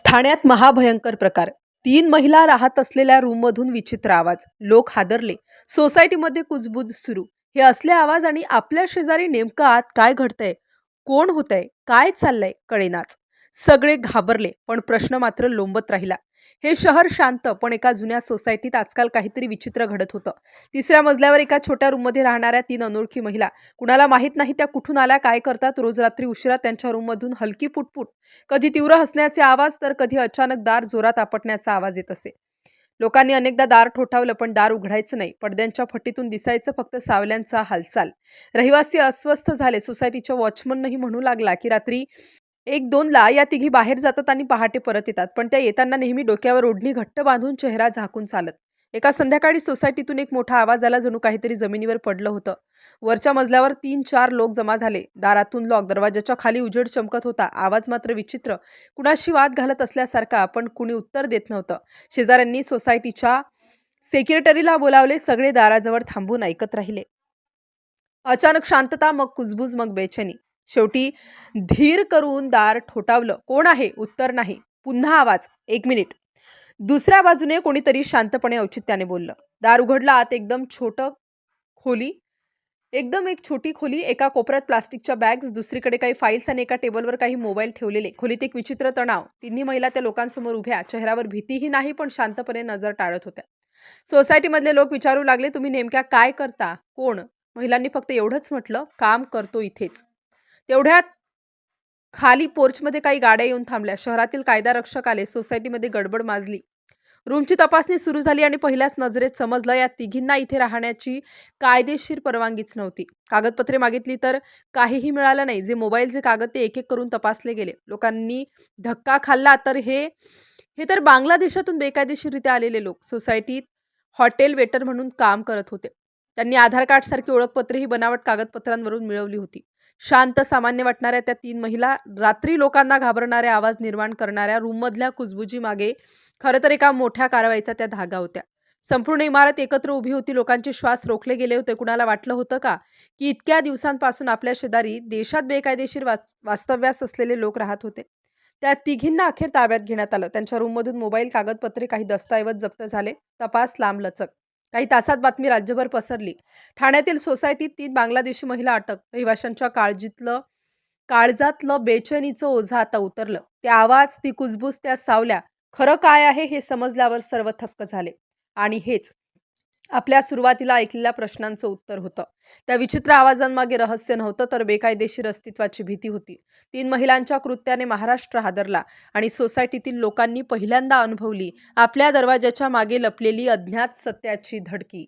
ठाण्यात महाभयंकर प्रकार. 3 महिला राहत असलेल्या रूममधून विचित्र आवाज. लोक हादरले. सोसायटीमध्ये कुजबुज सुरू. हे असले आवाज आणि आपल्या शेजारी नेमकं आत काय घडतंय, कोण होतंय, काय चाललंय कळेनाच. सगळे घाबरले, पण प्रश्न मात्र लोंबत राहिला. हे शहर शांत, पण एका जुन्या सोसायटीत आजकाल काहीतरी विचित्र घडत होतं. 3ऱ्या मजल्यावर एका छोट्या रूममध्ये राहणाऱ्या 3 अनोळखी महिला. कुणाला माहीत नाही त्या कुठून आल्या, काय करतात. रोज रात्री उशिरा त्यांच्या रूममधून हलकी पुटपुट, कधी तीव्र हसण्याचे आवाज, तर कधी अचानक दार जोरात आपटण्याचा आवाज येत असे. लोकांनी अनेकदा दार ठोठावलं, पण दार उघडायचं नाही. पडद्यांच्या फटीतून दिसायचं फक्त सावल्यांचा हालचाल. रहिवासी अस्वस्थ झाले. सोसायटीच्या वॉचमनही म्हणू लागला की रात्री 1-2ला या तिघी बाहेर जातात आणि पहाटे परत येतात, पण त्या येताना नेहमी डोक्यावर ओढणी घट्ट बांधून, चेहरा झाकून चालत. एका संध्याकाळी सोसायटीतून एक मोठा आवाज आला, जणू काहीतरी जमिनीवर पडलं होतं. वरच्या मजल्यावर 3-4 लोक जमा झाले. दारातून लॉक, दरवाजाच्या खाली उजेड चमकत होता. आवाज मात्र विचित्र, कुणाशी वाद घालत असल्यासारखा, पण कुणी उत्तर देत नव्हतं. शेजाऱ्यांनी सोसायटीच्या सेक्रेटरीला बोलावले. सगळे दाराजवळ थांबून ऐकत राहिले. अचानक शांतता, मग कुजबुज, मग बेचैनी. शेवटी धीर करून दार ठोठावलं. कोण आहे? उत्तर नाही. पुन्हा आवाज. 1 मिनिट. दुसऱ्या बाजूने कोणीतरी शांतपणे औचित्याने बोललं. दार उघडलं. आत खोली एकदम एक छोटी खोली. एका कोपऱ्यात प्लास्टिकच्या बॅग्स, दुसरीकडे काही फाईल्स आणि एका टेबलवर काही मोबाईल ठेवलेले. खोलीत एक विचित्र तणाव. तिन्ही महिला त्या लोकांसमोर उभ्या. चेहऱ्यावर भीतीही नाही, पण शांतपणे नजर टाळत होत्या. सोसायटीमधले लोक विचारू लागले, तुम्ही नेमक्या काय करता? कोण? महिलांनी फक्त एवढंच म्हटलं, काम करतो इथेच. तेवढ्यात खाली पोर्चमध्ये काही गाड्या येऊन थांबल्या. शहरातील कायदा रक्षक आले. सोसायटीमध्ये गडबड माजली. रूमची तपासणी सुरू झाली आणि पहिल्याच नजरेत समजलं, या तिघींना इथे राहण्याची कायदेशीर परवानगीच नव्हती. कागदपत्रे मागितली तर काहीही मिळालं नाही. जे मोबाईलचे कागद ते एक एक करून तपासले गेले. लोकांनी धक्का खाल्ला, तर हे हे तर बांगलादेशातून बेकायदेशीररित्या आलेले लोक सोसायटीत हॉटेल वेटर म्हणून काम करत होते. त्यांनी आधार कार्ड सारखी ओळखपत्रे ही बनावट कागदपत्रांवरून मिळवली होती. शांत सामान्य वाटणाऱ्या त्या 3 महिला रात्री लोकांना घाबरणारे आवाज निर्माण करणाऱ्या रूममधल्या कुजबुजी मागे खरं तर एका मोठ्या कारवाईचा त्या धागा होत्या. संपूर्ण इमारत एकत्र उभी होती. लोकांचे श्वास रोखले गेले होते. कुणाला वाटलं होतं का की इतक्या दिवसांपासून आपल्या शेजारी देशात बेकायदेशीर वास्तव्यास असलेले लोक राहत होते. त्या तिघींना अखेर ताब्यात घेण्यात आलं. त्यांच्या रूममधून मोबाईल, कागदपत्रे, काही दस्तऐवज जप्त झाले. तपास लांबलचक. काही तासात बातमी राज्यभर पसरली. ठाण्यातील सोसायटीत 3 बांगलादेशी महिला अटक. रहिवाशांच्या काळजातलं बेचैनीचं ओझं आता उतरलं. ते आवाज, ती कुजबूज, त्या सावल्या. खरं काय आहे हे समजल्यावर सर्व थक्क झाले. आणि हेच आपल्या सुरुवातीला ऐकलेल्या प्रश्नांचं उत्तर होतं. त्या विचित्र आवाजांमागे रहस्य नव्हतं, तर बेकायदेशीर अस्तित्वाची भीती होती. 3 महिलांच्या कृत्याने महाराष्ट्र हादरला आणि सोसायटीतील लोकांनी पहिल्यांदा अनुभवली आपल्या दरवाजाच्या मागे लपलेली अज्ञात सत्याची धडकी.